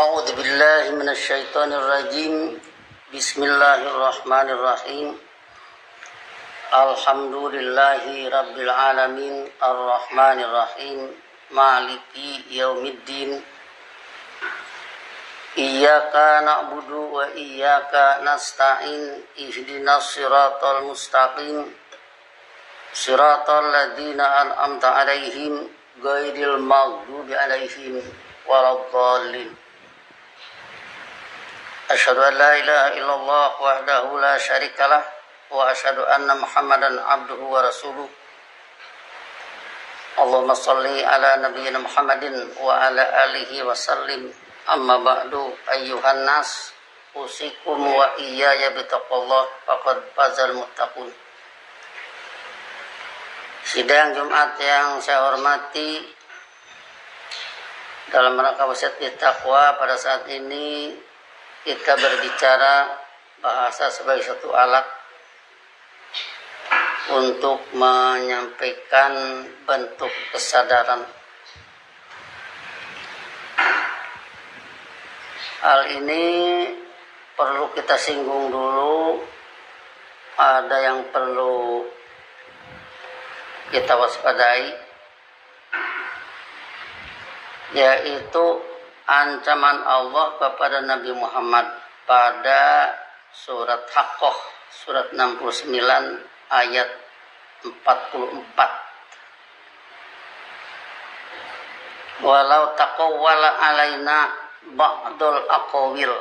A'udzu billahi minasyaitonir rajim. Bismillahirrahmanirrahim. Alhamdulillahi rabbil alamin arrahmanir rahim maliki yaumiddin. Iyyaka na'budu wa iyyaka nasta'in. Ihdinas siratal mustaqim. Siratal ladzina an'amta 'alaihim ghairil maghdubi 'alaihim waladdallin. Asyhadu an la ilaha illallah wahdahu la syarikalah wa asyhadu anna Muhammadan abduhu wa rasuluh. Allahumma shalli ala nabiyyina Muhammadin wa ala alihi wa sallim. Amma ba'du, ayyuhan nas, usikum wa iyaya bitaqwallah faqad fazal muttaqun. Sidang Jumat yang saya hormati, dalam rangka wasiat taqwa pada saat ini kita berbicara bahasa sebagai satu alat untuk menyampaikan bentuk kesadaran. Hal ini perlu kita singgung dulu. Ada yang perlu kita waspadai, yaitu ancaman Allah kepada Nabi Muhammad pada surat Haqqah, surat 69 ayat 44. Walau taqawwala alaina ba'dul aqawil.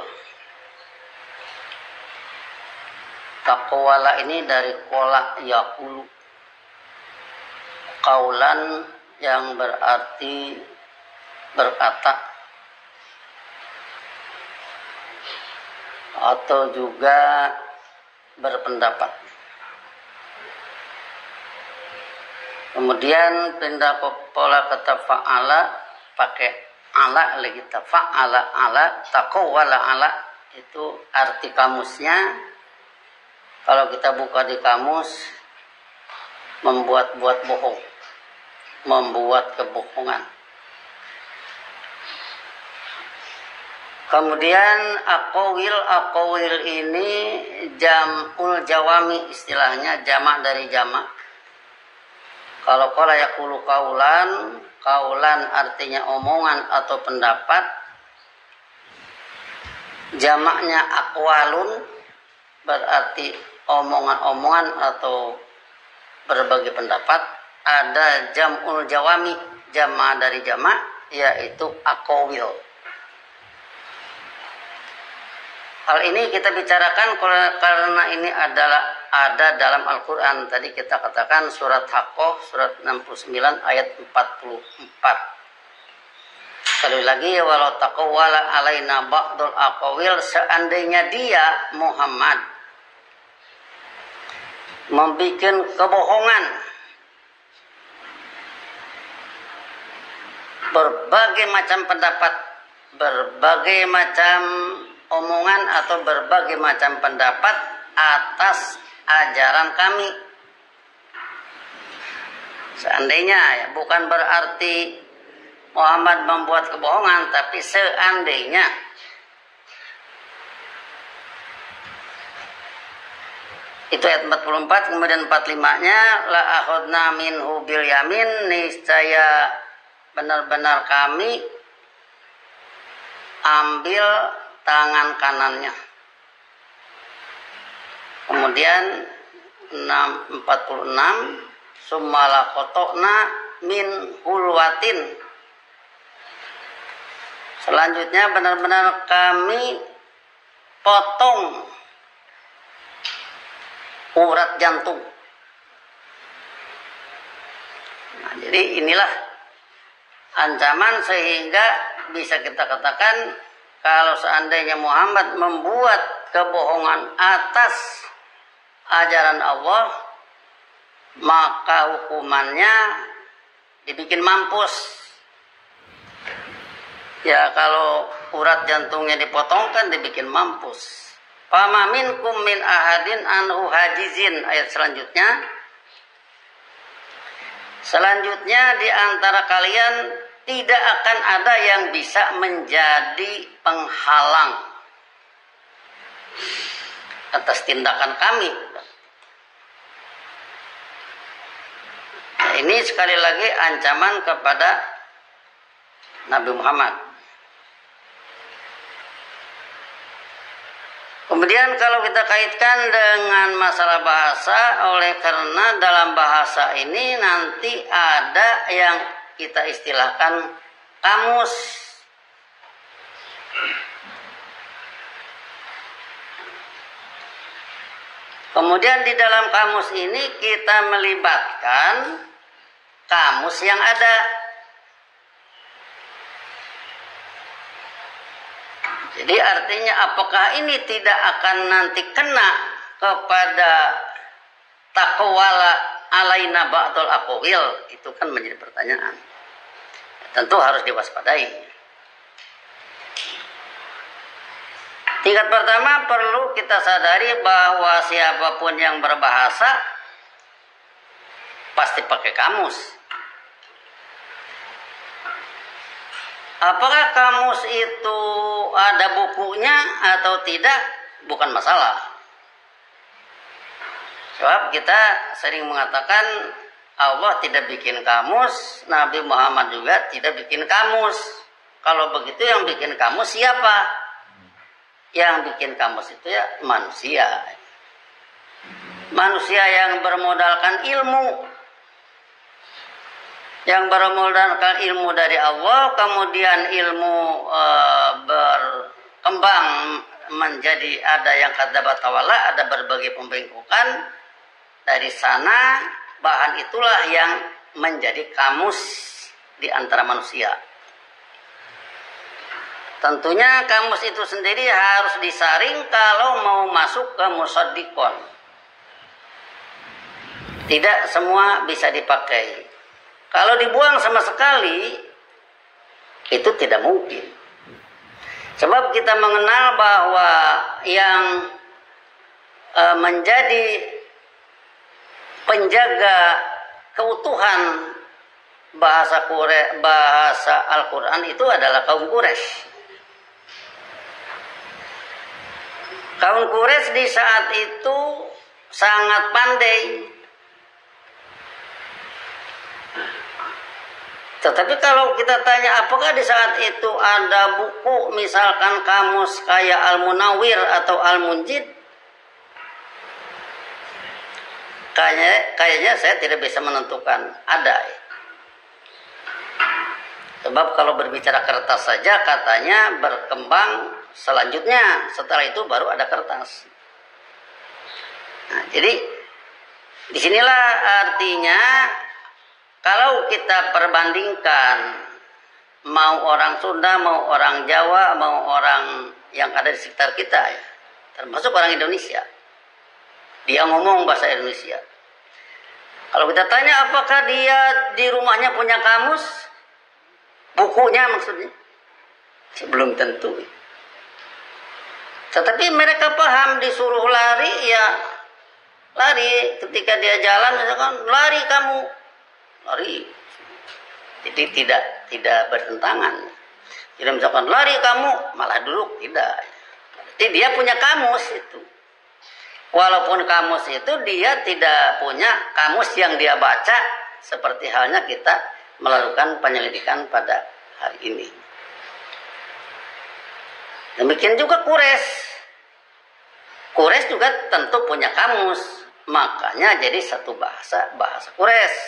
Taqawwala ini dari qala yaqulu, qaulan yang berarti berkata, atau juga berpendapat. Kemudian pindah pola kata fa'ala, pakai ala lagi, fa'ala ala, taqawwala ala. Itu arti kamusnya, kalau kita buka di kamus, membuat-buat bohong, membuat kebohongan. Kemudian aqawil ini jam'ul jawami, istilahnya jamak dari jamak. Kalau qala yaqulu kaulan artinya omongan atau pendapat. Jamaknya aqwalun berarti omongan-omongan atau berbagai pendapat. Ada jam'ul jawami, jamak dari jamak, yaitu aqawil. Hal ini kita bicarakan karena ini ada dalam Al-Quran. Tadi kita katakan surat Haqqah, surat 69 ayat 44. Sekali lagi, walau taqawwala alaina ba'dul aqawil, seandainya dia Muhammad membuat kebohongan, berbagai macam pendapat, berbagai macam omongan atau berbagai macam pendapat atas ajaran kami. Seandainya, ya, bukan berarti Muhammad membuat kebohongan, tapi seandainya. Itu ayat 44. Kemudian 45-nya, la akhadna minhu bil yamin, niscaya benar-benar kami ambil tangan kanannya. Kemudian 46, sumala qata'na min hulwatin, selanjutnya benar-benar kami potong urat jantung. Nah, jadi inilah ancaman, sehingga bisa kita katakan kalau seandainya Muhammad membuat kebohongan atas ajaran Allah, maka hukumannya dibikin mampus. Ya, kalau urat jantungnya dipotongkan, dibikin mampus. Fama minkum min ahadin anhu hajizin. Ayat selanjutnya di antara kalian tidak akan ada yang bisa menjadi penghalang atas tindakan kami. Nah, ini sekali lagi ancaman kepada Nabi Muhammad. Kemudian kalau kita kaitkan dengan masalah bahasa, oleh karena dalam bahasa ini nanti ada yang kita istilahkan kamus. Kemudian di dalam kamus ini kita melibatkan kamus yang ada. Jadi artinya apakah ini tidak akan nanti kena kepada takwala alaina ba'dul aqwil? Itu kan menjadi pertanyaan. Tentu harus diwaspadai. Tingkat pertama perlu kita sadari bahwa siapapun yang berbahasa pasti pakai kamus. Apakah kamus itu ada bukunya atau tidak, bukan masalah. Sebab kita sering mengatakan Allah tidak bikin kamus, Nabi Muhammad juga tidak bikin kamus. Kalau begitu yang bikin kamus siapa? Yang bikin kamus itu ya manusia. Manusia yang bermodalkan ilmu. Yang bermodalkan ilmu dari Allah, kemudian ilmu berkembang menjadi ada yang kadzdzaba tawalla, ada berbagai pembengkokan. Dari sana bahan itulah yang menjadi kamus di antara manusia. Tentunya kamus itu sendiri harus disaring kalau mau masuk ke musaddiqon. Tidak semua bisa dipakai. Kalau dibuang sama sekali, itu tidak mungkin. Sebab kita mengenal bahwa yang menjadi penjaga keutuhan bahasa Al-Quran itu adalah kaum Quraisy. Kaum Quraisy di saat itu sangat pandai. Tetapi kalau kita tanya apakah di saat itu ada buku misalkan kamus kayak Al-Munawwir atau Al-Munjid, kayaknya saya tidak bisa menentukan ada. Sebab kalau berbicara kertas saja katanya berkembang selanjutnya, setelah itu baru ada kertas. Nah, jadi disinilah artinya kalau kita perbandingkan mau orang Sunda, mau orang Jawa, mau orang yang ada di sekitar kita, ya, termasuk orang Indonesia, dia ngomong bahasa Indonesia. Kalau kita tanya apakah dia di rumahnya punya kamus, bukunya maksudnya, belum tentu. Tetapi mereka paham disuruh lari, ya lari. Ketika dia jalan, misalkan lari kamu, lari. Jadi tidak bertentangan. Tidak misalkan lari kamu malah duduk, tidak. Jadi dia punya kamus itu. Walaupun kamus itu dia tidak punya kamus yang dia baca, seperti halnya kita melakukan penyelidikan pada hari ini. Demikian juga Quraisy. Quraisy juga tentu punya kamus, makanya jadi satu bahasa Quraisy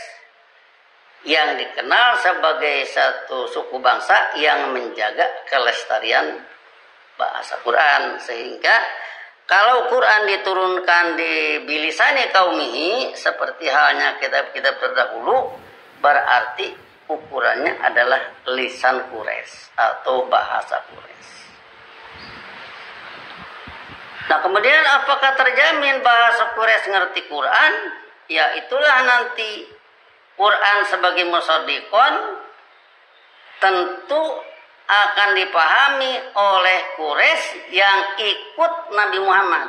yang dikenal sebagai satu suku bangsa yang menjaga kelestarian bahasa Quran. Sehingga kalau Quran diturunkan di bilisani qaumihi seperti halnya kitab-kitab terdahulu, berarti ukurannya adalah lisan Quraisy atau bahasa Quraisy. Nah, kemudian apakah terjamin bahasa Quraisy ngerti Quran? Ya itulah nanti Quran sebagai musaddiqon tentu akan dipahami oleh Quraisy yang ikut Nabi Muhammad.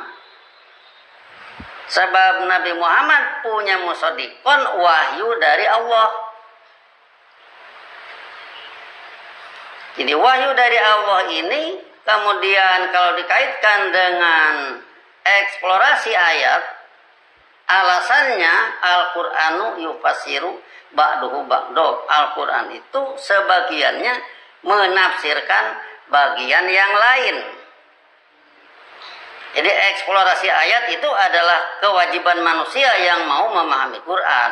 Sebab Nabi Muhammad punya musaddiqon wahyu dari Allah. Jadi wahyu dari Allah ini kemudian kalau dikaitkan dengan eksplorasi ayat, alasannya Al-Qur'anu yufasiru ba'duhu ba'do. Al-Qur'an itu sebagiannya menafsirkan bagian yang lain. Jadi eksplorasi ayat itu adalah kewajiban manusia yang mau memahami Quran.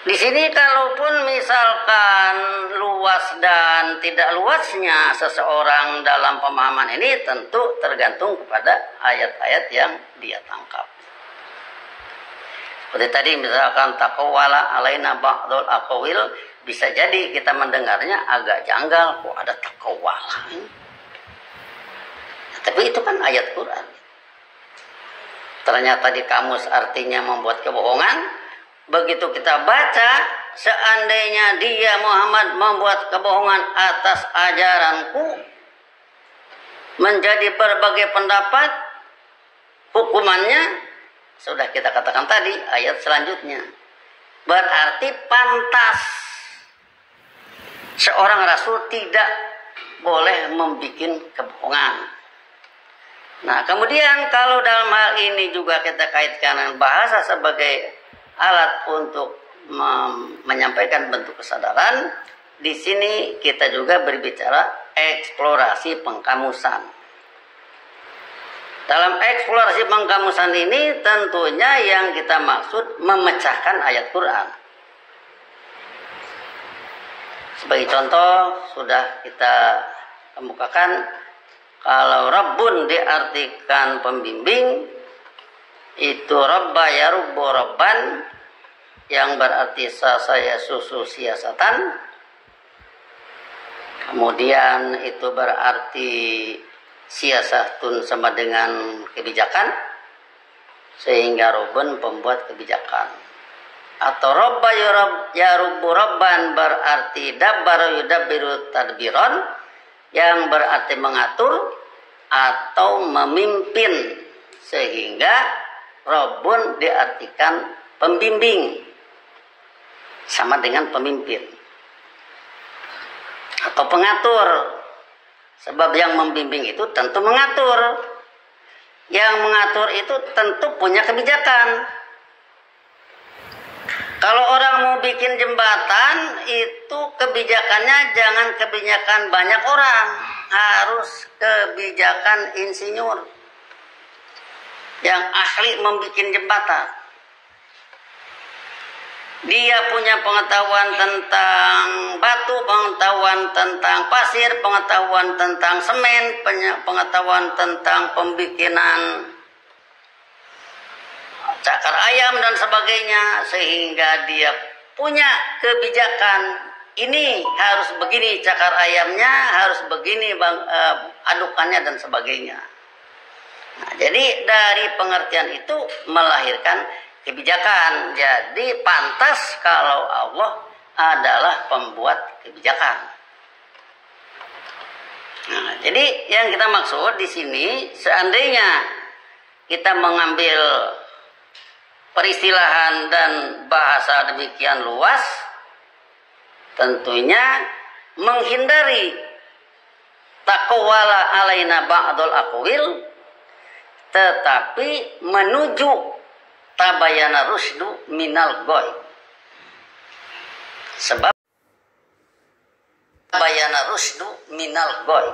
Di sini kalaupun misalkan luas dan tidak luasnya seseorang dalam pemahaman ini tentu tergantung kepada ayat-ayat yang dia tangkap. Seperti tadi misalkan taqawwala alaina ba'dul aqwil, bisa jadi kita mendengarnya agak janggal, kok ada taqawwala. Tapi itu kan ayat Quran. Ternyata di kamus artinya membuat kebohongan. Begitu kita baca, seandainya dia Muhammad membuat kebohongan atas ajaranku, menjadi berbagai pendapat, hukumannya sudah kita katakan tadi ayat selanjutnya. Berarti pantas seorang rasul tidak boleh membuat kebohongan. Nah, kemudian kalau dalam hal ini juga kita kaitkan dengan bahasa sebagai alat untuk menyampaikan bentuk kesadaran, di sini kita juga berbicara eksplorasi pengkamusan. Dalam eksplorasi pengkamusan ini tentunya yang kita maksud memecahkan ayat Quran. Sebagai contoh sudah kita kemukakan, kalau Rabbun diartikan pembimbing, itu Rabba yarubbu Rabban, yang berarti saya susu siasatan. Kemudian itu berarti siasatun sama dengan kebijakan, sehingga Rabbun pembuat kebijakan. Atau Rabba yarubbu Rabban berarti dabbar yudabbiru tadbiron, yang berarti mengatur atau memimpin, sehingga Rabbun diartikan pembimbing sama dengan pemimpin atau pengatur, sebab yang membimbing itu tentu mengatur, yang mengatur itu tentu punya kebijakan. Kalau orang mau bikin jembatan itu kebijakannya jangan kebijakan banyak orang, harus kebijakan insinyur yang ahli membuat jembatan. Dia punya pengetahuan tentang batu, pengetahuan tentang pasir, pengetahuan tentang semen, pengetahuan tentang pembikinan cakar ayam dan sebagainya, sehingga dia punya kebijakan. Ini harus begini cakar ayamnya, harus begini adukannya dan sebagainya. Nah, jadi dari pengertian itu melahirkan kebijakan. Jadi pantas kalau Allah adalah pembuat kebijakan. Nah, jadi yang kita maksud di sini, seandainya kita mengambil peristilahan dan bahasa demikian luas, tentunya menghindari taqawwala alaina ba'dul aqwil, tetapi menuju tabayana rusdu minal goy. Sebab tabayana rusdu minal goy,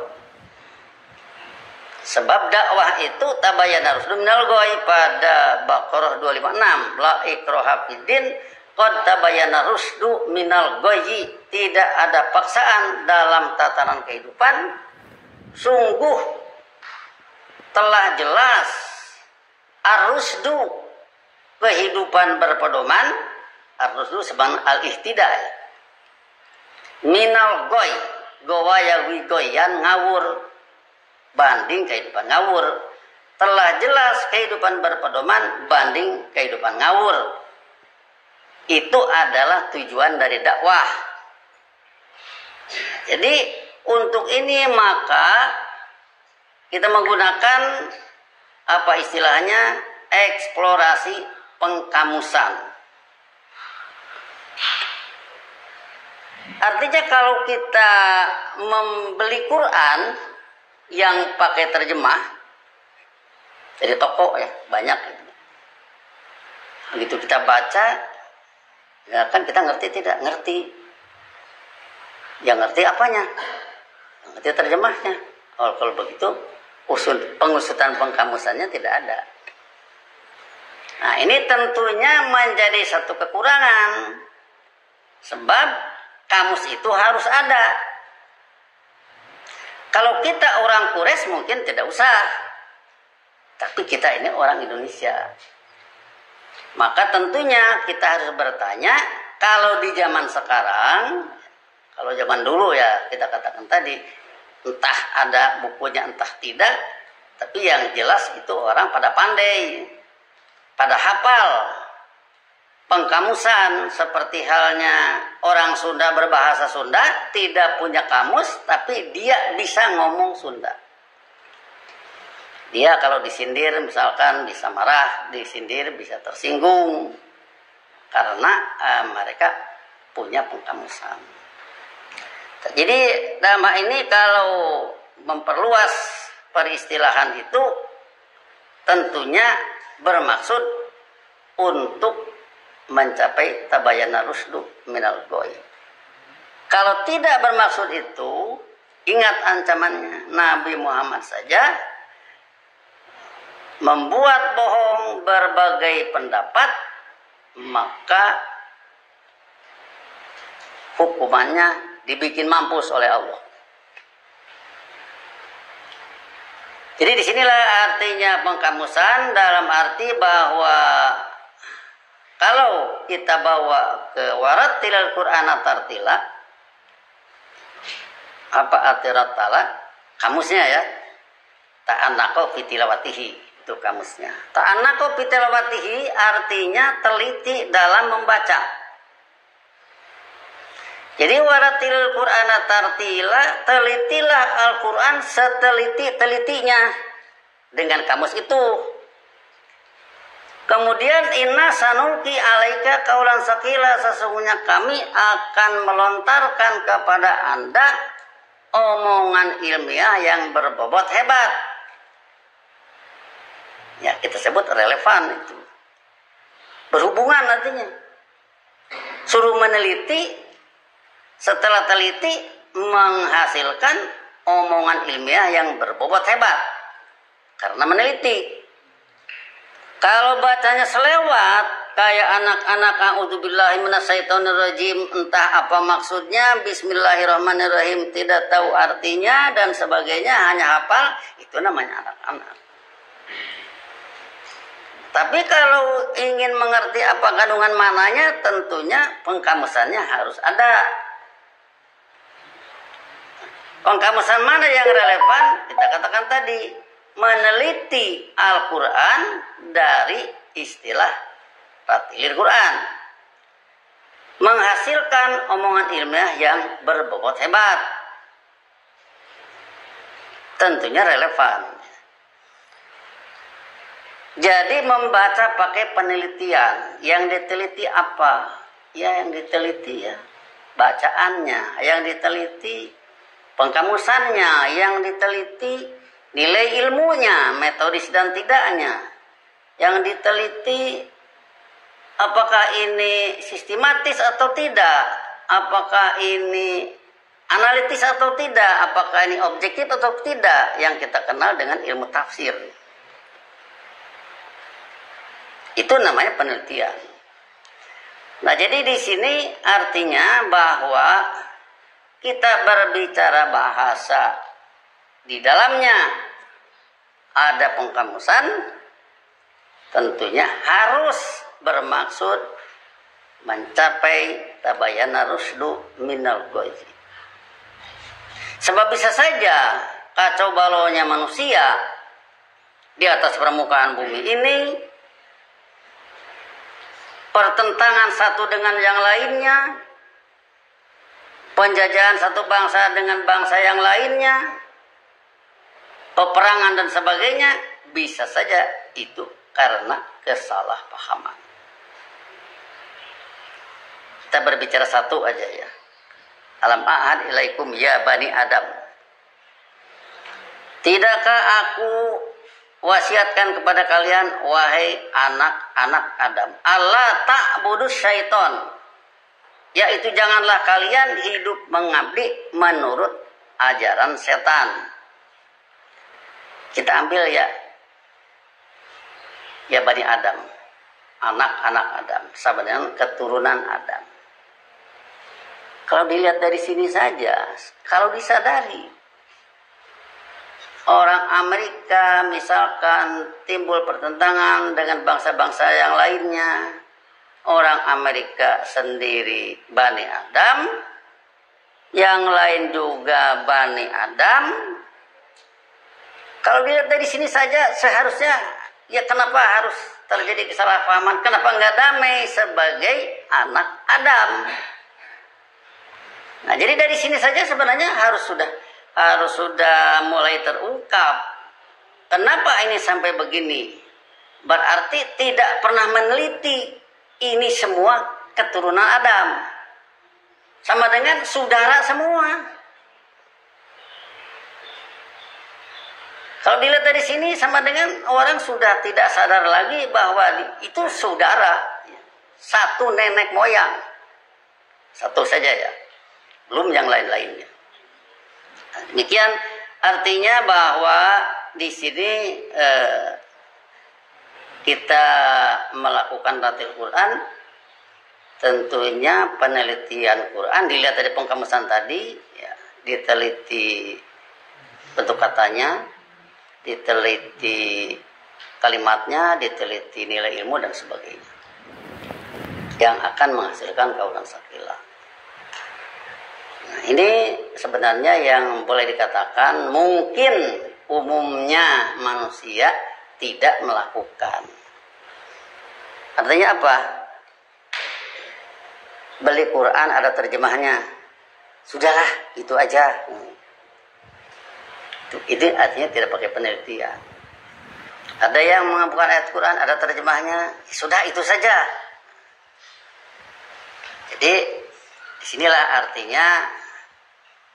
sebab dakwah itu tabayana rusdu minal goy. Pada Baqarah 256, la ikraha fiddin qad tabayana rusdu minal goyi, tidak ada paksaan dalam tatanan kehidupan, sungguh telah jelas ar-rusdu, kehidupan berpedoman. Ar-rusdu sebagai al-ihtidal minal goy, gowaya wigoyan ngawur, banding kehidupan ngawur. Telah jelas kehidupan berpedoman banding kehidupan ngawur. Itu adalah tujuan dari dakwah. Jadi untuk ini maka kita menggunakan apa istilahnya eksplorasi pengkamusan. Artinya kalau kita membeli Quran yang pakai terjemah dari toko ya banyak gitu. Begitu kita baca, ya kan kita ngerti tidak? Ngerti. Ya ngerti apanya? Ngerti terjemahnya. Kalau begitu pengusutan pengkamusannya tidak ada. Nah ini tentunya menjadi satu kekurangan. Sebab kamus itu harus ada. Kalau kita orang Quraisy mungkin tidak usah. Tapi kita ini orang Indonesia. Maka tentunya kita harus bertanya, kalau di zaman sekarang, kalau zaman dulu ya kita katakan tadi, entah ada bukunya entah tidak, tapi yang jelas itu orang pada pandai, pada hafal pengkamusan, seperti halnya orang Sunda berbahasa Sunda, tidak punya kamus, tapi dia bisa ngomong Sunda. Dia kalau disindir misalkan bisa marah, disindir bisa tersinggung karena mereka punya pengkamusan. Jadi dalam hal ini kalau memperluas peristilahan itu tentunya bermaksud untuk mencapai tabayana rusdu minal goy. Kalau tidak bermaksud itu, ingat ancamannya. Nabi Muhammad saja membuat bohong berbagai pendapat, maka hukumannya dibikin mampus oleh Allah. Jadi disinilah artinya pengkamusan, dalam arti bahwa kalau kita bawa ke warattilal Qur'ana tartila, apa atiratala kamusnya ya, ta'annaqo fi tilawatihi, itu kamusnya. Ta'annaqo fi tilawatihi artinya teliti dalam membaca. Jadi warattilal Qur'ana tartila, telitilah Al-Qur'an seteliti-telitinya dengan kamus itu. Kemudian inna sanulki alaika kaulan sakila, sesungguhnya kami akan melontarkan kepada Anda omongan ilmiah yang berbobot hebat. Ya, kita sebut relevan itu. Berhubungan artinya. Suruh meneliti, setelah teliti menghasilkan omongan ilmiah yang berbobot hebat. Karena meneliti. Kalau bacanya selewat, kayak anak-anak a'udzubillahi minasyaitonirrajim, entah apa maksudnya, bismillahirrahmanirrahim, tidak tahu artinya dan sebagainya, hanya hafal, itu namanya anak-anak. Tapi kalau ingin mengerti apa kandungan mananya, tentunya pengkamusannya harus ada. Pengkamusan mana yang relevan? Kita katakan tadi, meneliti Al-Quran dari istilah ratilil Quran, menghasilkan omongan ilmiah yang berbobot hebat, tentunya relevan. Jadi membaca pakai penelitian. Yang diteliti apa? Ya yang diteliti ya bacaannya, yang diteliti pengkamusannya, yang diteliti nilai ilmunya, metodis dan tidaknya. Yang diteliti apakah ini sistematis atau tidak, apakah ini analitis atau tidak, apakah ini objektif atau tidak, yang kita kenal dengan ilmu tafsir. Itu namanya penelitian. Nah, jadi di sini artinya bahwa kita berbicara bahasa, di dalamnya ada pengkamusan, tentunya harus bermaksud mencapai tabayana rusdu minal goy. Sebab bisa saja kacau balaunya manusia di atas permukaan bumi ini, pertentangan satu dengan yang lainnya, penjajahan satu bangsa dengan bangsa yang lainnya, peperangan dan sebagainya, bisa saja itu karena kesalahpahaman. Kita berbicara satu aja ya. Alam ahad ilaikum ya bani Adam. Tidakkah aku wasiatkan kepada kalian wahai anak-anak Adam, Allah ta'budus syaiton, yaitu janganlah kalian hidup mengabdi menurut ajaran setan. Kita ambil ya bani Adam, anak-anak Adam, sama dengan keturunan Adam. Kalau dilihat dari sini saja, kalau disadari, orang Amerika misalkan timbul pertentangan dengan bangsa-bangsa yang lainnya, orang Amerika sendiri Bani Adam, yang lain juga Bani Adam. Kalau dilihat dari sini saja, seharusnya ya kenapa harus terjadi kesalahpahaman? Kenapa nggak damai sebagai anak Adam? Nah, jadi dari sini saja sebenarnya harus sudah mulai terungkap. Kenapa ini sampai begini? Berarti tidak pernah meneliti ini semua keturunan Adam. Sama dengan saudara semua. Kalau dilihat dari sini sama dengan orang sudah tidak sadar lagi bahwa itu saudara. Satu nenek moyang. Satu saja ya. Belum yang lain-lainnya. Demikian artinya bahwa di sini kita melakukan tatil Quran, tentunya penelitian Quran dilihat dari pengkamusan tadi, ya, diteliti bentuk katanya, diteliti kalimatnya, diteliti nilai ilmu dan sebagainya, yang akan menghasilkan kaulan sakilah. Nah, ini sebenarnya yang boleh dikatakan mungkin umumnya manusia tidak melakukan. Artinya apa? Beli Quran ada terjemahnya, sudahlah itu aja. Itu artinya tidak pakai penelitian. Ada yang mengamalkan ayat Quran ada terjemahnya, sudah itu saja. Jadi disinilah artinya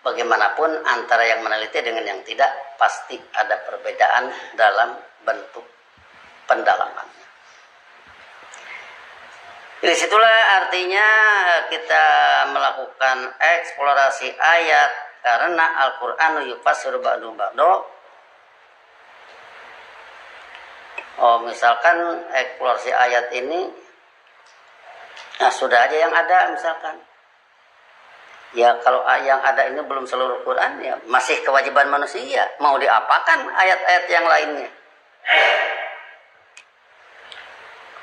bagaimanapun antara yang meneliti dengan yang tidak pasti ada perbedaan dalam bentuk pendalamannya. Di situlah artinya kita melakukan eksplorasi ayat karena Al-Qur'an yufassiru ba'du ba'du. Misalkan eksplorasi ayat ini, nah sudah aja yang ada misalkan. Ya kalau yang ada ini belum seluruh Quran, ya masih kewajiban manusia. Mau diapakan ayat-ayat yang lainnya?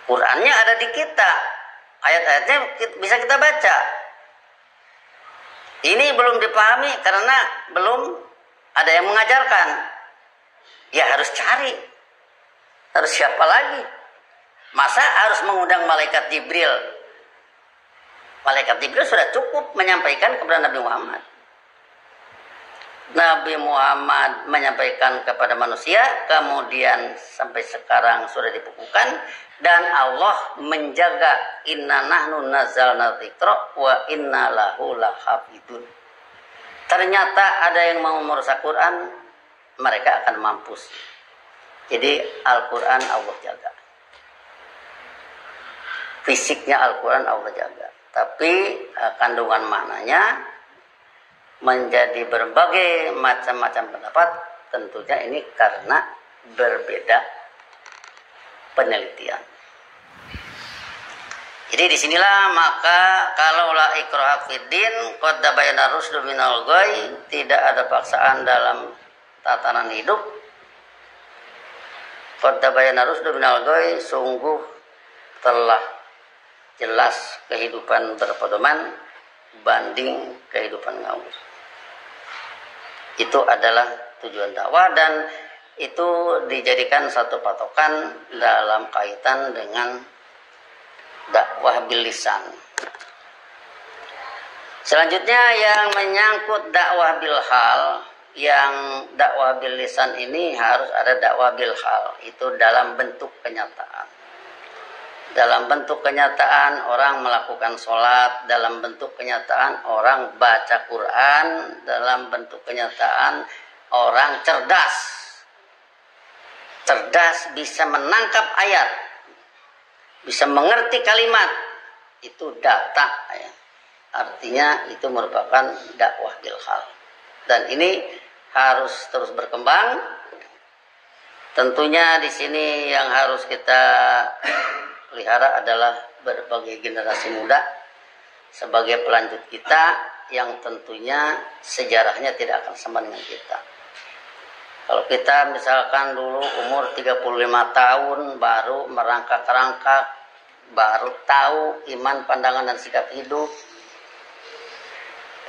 Qurannya ada di kita, ayat-ayatnya bisa kita baca. Ini belum dipahami karena belum ada yang mengajarkan. Ya harus cari. Harus siapa lagi? Masa harus mengundang malaikat Jibril? Malaikat Jibril sudah cukup menyampaikan kepada Nabi Muhammad. Nabi Muhammad menyampaikan kepada manusia, kemudian sampai sekarang sudah dibukukan, dan Allah menjaga, inna nahnu nazzalna dzikra wa inna lahu lahafidun. Ternyata ada yang mau merusak Quran, mereka akan mampus. Jadi Al-Quran Allah jaga. Fisiknya Al-Quran Allah jaga. Tapi kandungan maknanya menjadi berbagai macam-macam pendapat, tentunya ini karena berbeda penelitian. Jadi disinilah maka kalau la ikraha fiddin qad tabayyana rusdu minal ghayy, tidak ada paksaan dalam tatanan hidup. Qad tabayyana rusdu minal ghayy, sungguh telah jelas kehidupan berpedoman banding kehidupan ngawur. Itu adalah tujuan dakwah dan itu dijadikan satu patokan dalam kaitan dengan dakwah bil lisan. Selanjutnya yang menyangkut dakwah bil hal, yang dakwah bil lisan ini harus ada dakwah bil hal, itu dalam bentuk kenyataan. Dalam bentuk kenyataan orang melakukan sholat, dalam bentuk kenyataan orang baca Quran, dalam bentuk kenyataan orang cerdas. Cerdas bisa menangkap ayat, bisa mengerti kalimat, itu data ya. Artinya itu merupakan dakwah ilhal. Dan ini harus terus berkembang. Tentunya di sini yang harus kita pelihara adalah berbagai generasi muda sebagai pelanjut kita yang tentunya sejarahnya tidak akan sama dengan kita. Kalau kita misalkan dulu umur 35 tahun baru merangkak-rangkak, baru tahu iman, pandangan, dan sikap hidup,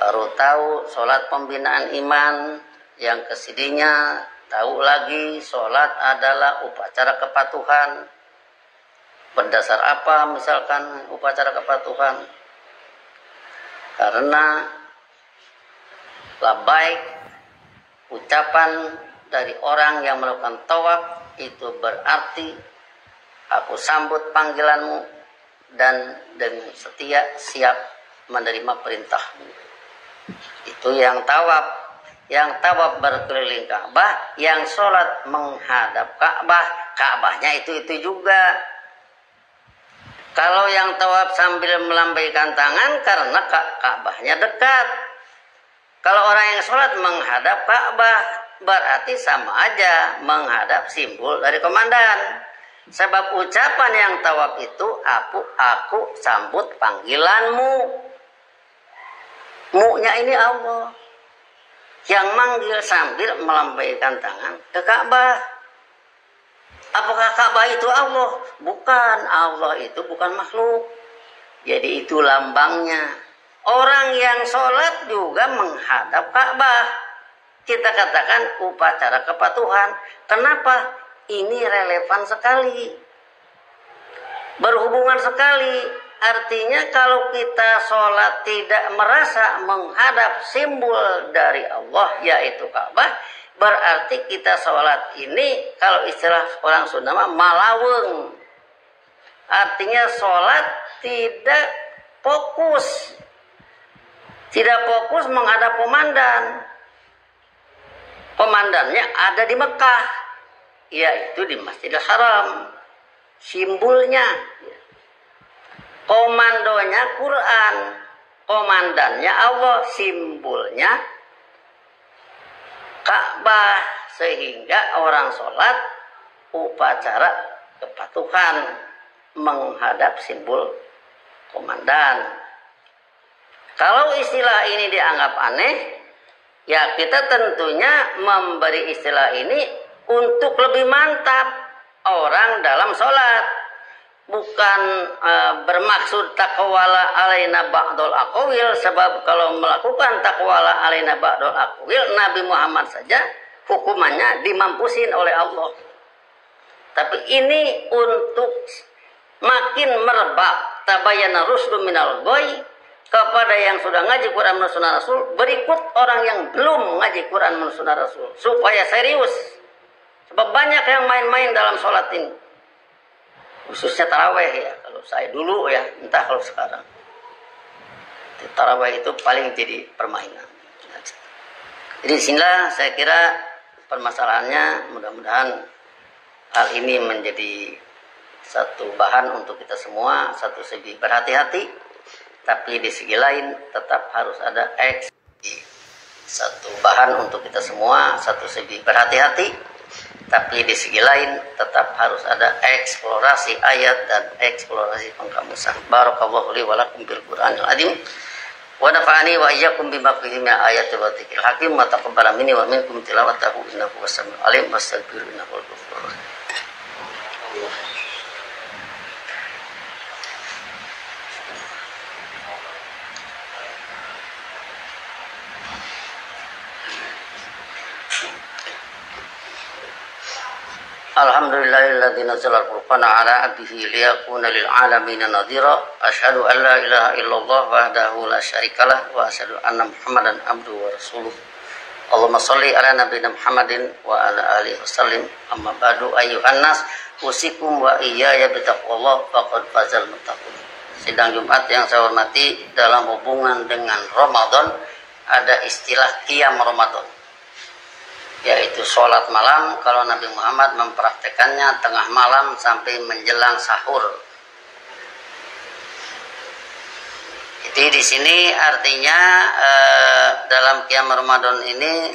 baru tahu sholat pembinaan iman, yang kesidinya tahu lagi sholat adalah upacara kepatuhan. Berdasar apa misalkan upacara kepatuhan? Karena labaik, ucapan dari orang yang melakukan tawaf itu berarti aku sambut panggilanmu dan dengan setia siap menerima perintahmu. Itu yang tawaf. Yang tawaf berkeliling Ka'bah, yang sholat menghadap Ka'bah, Ka'bahnya itu juga. Kalau yang tawaf sambil melambaikan tangan karena Ka'bahnya dekat. Kalau orang yang sholat menghadap Ka'bah berarti sama aja menghadap simbol dari komandan. Sebab ucapan yang tawaf itu aku sambut panggilanmu. Mu-nya ini Allah yang manggil sambil melambaikan tangan ke Ka'bah. Apakah Ka'bah itu Allah? Bukan, Allah itu bukan makhluk. Jadi itu lambangnya. Orang yang sholat juga menghadap Ka'bah. Kita katakan upacara kepatuhan. Kenapa? Ini relevan sekali. Berhubungan sekali. Artinya kalau kita sholat tidak merasa menghadap simbol dari Allah, yaitu Ka'bah, berarti kita sholat ini kalau istilah orang Sunda malaweng. Artinya sholat tidak fokus. Tidak fokus menghadap komandan. Komandannya ada di Mekah, yaitu di Masjidil Haram. Simbolnya komandonya Quran, komandannya Allah, simbolnya Ka'bah, sehingga orang sholat upacara kepatuhan menghadap simbol komandan. Kalau istilah ini dianggap aneh, ya kita tentunya memberi istilah ini untuk lebih mantap orang dalam sholat. Bukan bermaksud takwala alaina ba'dul aqwil, sebab kalau melakukan takwala alaina ba'dul aqwil, Nabi Muhammad saja hukumannya dimampusin oleh Allah. Tapi ini untuk makin merebak tabayyana rusdu minal ghoi kepada yang sudah ngaji Quran dan Sunnah Rasul, berikut orang yang belum ngaji Quran dan Sunnah Rasul, supaya serius. Sebab banyak yang main-main dalam sholat ini, khususnya taraweh ya. Kalau saya dulu ya, entah kalau sekarang. Taraweh itu paling jadi permainan. Jadi sehingga saya kira permasalahannya, mudah-mudahan hal ini menjadi satu bahan untuk kita semua, satu segi berhati-hati, tapi di segi lain tetap harus ada satu bahan untuk kita semua, satu segi berhati-hati, tapi di segi lain tetap harus ada eksplorasi ayat dan eksplorasi pengkamusan. Barakallahu li wa lakum bil Qur'anil azim wa nafa'ani wa iyyakum bima fihi min ayati wa dzikril hakim wa taqabbala minni wa minkum tilawatahu innahu was-sami'ul alim wastaghfiru innahu huwal ghafurur rahim. Alhamdulillahilladzi nazzala al-furqana ala 'abdihi liyakuna lil 'alamin nadhira. Asyhadu an la ilaha illallah wahdahu la syarikalah wa asyhadu anna Muhammadan abduhu wa rasuluh. Allahumma shalli ala nabiyyina Muhammadin wa ala alihi wasallim. Amma ba'du ayyuhan nas usikum wa iyaya bittaqwallah faqad fazal muttaqun. Sidang Jumat yang saya hormati, dalam hubungan dengan Ramadan ada istilah qiyam Ramadan, yaitu sholat malam. Kalau Nabi Muhammad mempraktekannya tengah malam sampai menjelang sahur. Jadi di sini artinya dalam qiyam Ramadan ini,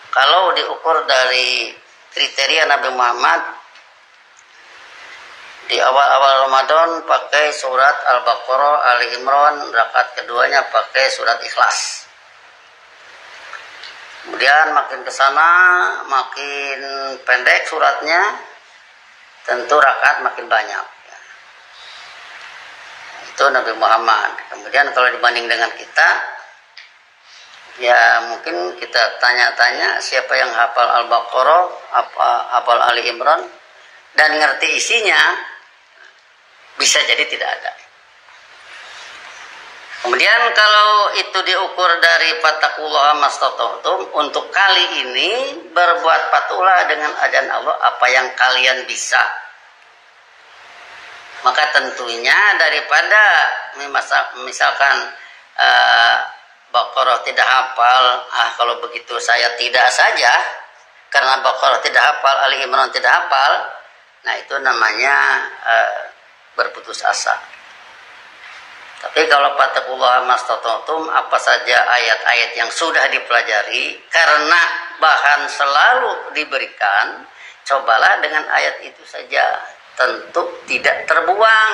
kalau diukur dari kriteria Nabi Muhammad, di awal-awal Ramadan pakai surat Al-Baqarah, Ali Imran, rakaat keduanya pakai surat Ikhlas. Kemudian makin ke sana makin pendek suratnya, tentu rakaat makin banyak. Itu Nabi Muhammad. Kemudian kalau dibanding dengan kita, ya mungkin kita tanya-tanya siapa yang hafal Al-Baqarah, hafal Ali Imran, dan ngerti isinya, bisa jadi tidak ada. Kemudian kalau itu diukur dari fattaqullaha mastata'tum, untuk kali ini berbuat patuhlah dengan ajaran Allah apa yang kalian bisa. Maka tentunya daripada misalkan Baqarah tidak hafal, kalau begitu saya tidak saja, karena Baqarah tidak hafal, Ali Imran tidak hafal, nah itu namanya berputus asa. Tapi kalau fattaqullaha mastata'tum, apa saja ayat-ayat yang sudah dipelajari, karena bahan selalu diberikan, cobalah dengan ayat itu saja. Tentu tidak terbuang,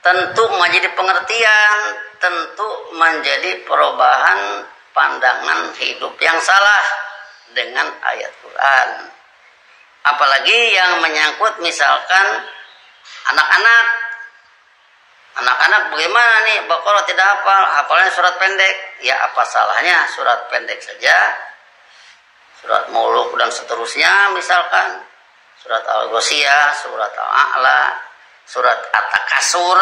tentu menjadi pengertian, tentu menjadi perubahan pandangan hidup yang salah dengan ayat Quran. Apalagi yang menyangkut misalkan anak-anak bagaimana nih, Baqarah tidak hafal, hafalnya surat pendek. Ya apa salahnya surat pendek saja, surat Muluk dan seterusnya, misalkan surat Al-Ghasyiyah, surat Al-A'la, surat At-Takasur,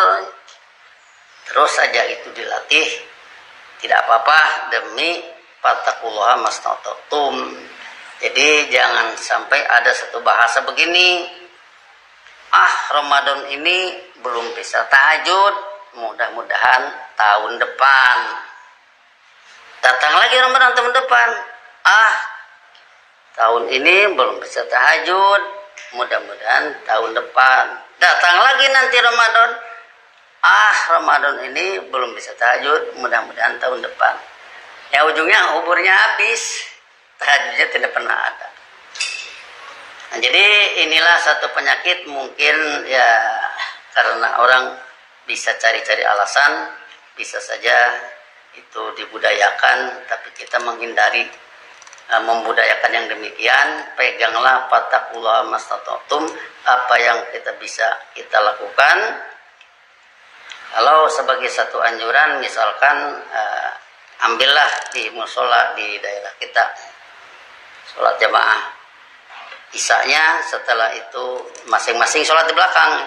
terus saja itu dilatih, tidak apa-apa, demi fattaqullaha mastata'tum. Jadi jangan sampai ada satu bahasa begini, Ramadan ini belum bisa tahajud, mudah-mudahan tahun depan. Datang lagi Ramadan tahun depan, tahun ini belum bisa tahajud, mudah-mudahan tahun depan. Datang lagi nanti Ramadan, Ramadan ini belum bisa tahajud, mudah-mudahan tahun depan. Ya ujungnya uburnya habis, tahajudnya tidak pernah ada. Nah, jadi inilah satu penyakit, mungkin ya karena orang bisa cari-cari alasan, bisa saja itu dibudayakan, tapi kita menghindari membudayakan yang demikian. Peganglah fattaqullaha mastata'tum, apa yang kita bisa kita lakukan. Kalau sebagai satu anjuran, misalkan ambillah di musola di daerah kita sholat jamaah isanya, setelah itu masing-masing sholat di belakang,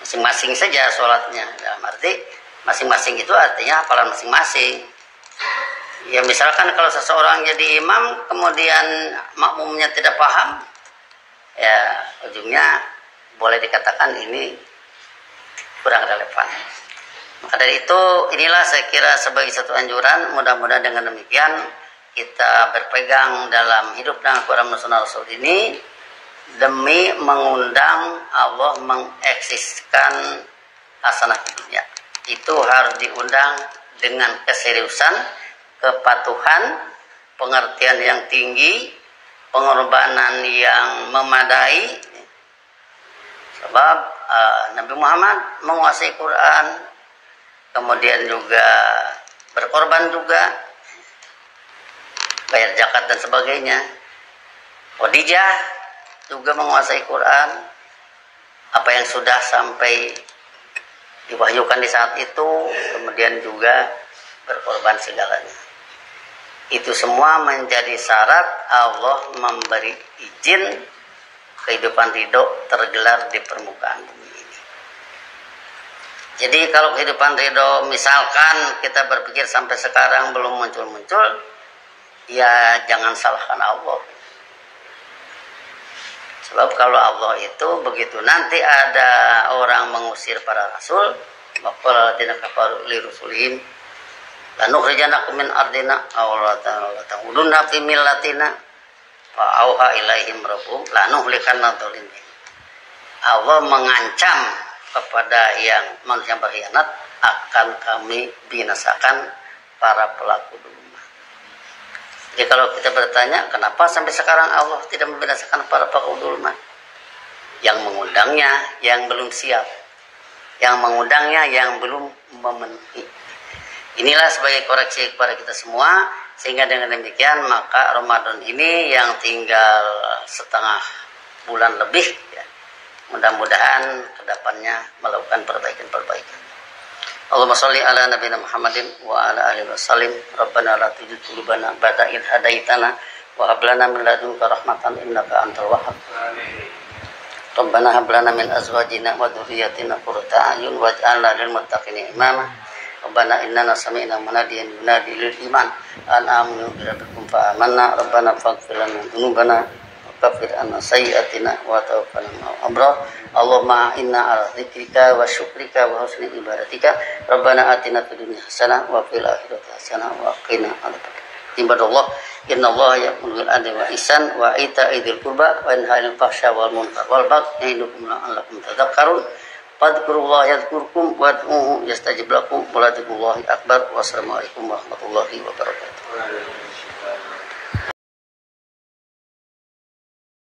masing-masing saja sholatnya. Dalam arti masing-masing itu artinya hafalan masing-masing. Ya misalkan kalau seseorang jadi imam kemudian makmumnya tidak paham, ya ujungnya boleh dikatakan ini kurang relevan. Maka dari itu inilah saya kira sebagai satu anjuran, mudah-mudahan dengan demikian kita berpegang dalam hidup dengan Quran dan Sunnah Rasul ini demi mengundang Allah mengeksiskan hasanah dunia. Itu harus diundang dengan keseriusan, kepatuhan, pengertian yang tinggi, pengorbanan yang memadai. Sebab Nabi Muhammad menguasai Quran, kemudian juga berkorban juga, bayar zakat dan sebagainya. Khadijah juga menguasai Quran, apa yang sudah sampai diwahyukan di saat itu, kemudian juga berkorban segalanya. Itu semua menjadi syarat Allah memberi izin kehidupan ridho tergelar di permukaan bumi ini. Jadi kalau kehidupan ridho misalkan kita berpikir sampai sekarang belum muncul-muncul, ya jangan salahkan Allah. Sebab kalau Allah itu begitu nanti ada orang mengusir para rasul, waqala ladina kafaru li rusulihim lanukhrijanakum min ardina aw la ta'udunna fi millatina fa auha ilaihim rabbuhum lanuhlikanna dzalimin. Allah mengancam kepada yang manusia berkhianat, akan kami binasakan para pelaku dulu. Jadi kalau kita bertanya, kenapa sampai sekarang Allah tidak membinasakan para pelaku dulma? Yang mengundangnya, yang belum siap. Yang mengundangnya, yang belum memenuhi. Inilah sebagai koreksi kepada kita semua, sehingga dengan demikian maka Ramadan ini yang tinggal setengah bulan lebih, ya, mudah-mudahan kedepannya melakukan perbaikan-perbaikan. Allahumma sholli ala nabiyina Muhammadin wa ala alihi wasallim. Rabbana la tuzigh qulubana ba'da idh hadaitana wa hab lana min ladunka rahmatan innaka antal wahhab. Rabbana hab lana min azwajina wa dhurriyyatina qurrata a'yun waj'alna lil muttaqina imama. Rabbana innana sami'na munadiyan yunadi lil iman an aminu bi rabbikum fa amanna. Rabbana faghfir lana dzunubana wa kaffir 'anna sayyi'atina wa tawaffana ma'al abrar. Allahumma inna ala dzikrika wa syukrika wa husni ibadatika. Rabbana atina fid dunya hasanah wa fil akhirati hasanah wa qina adzabannar. Ibadallah, innallaha ya'muru bil adli wal ihsan wa ita'i dzil qurba wa yanha 'anil fahsya'i wal munkar wal baghi ya'idukum la'allakum tadhakkarun. Fadhkurullaha yadhkurkum wad'uhu yastajib lakum wa la dzikrullahi akbar. Wassalamualaikum warahmatullahi wabarakatuh.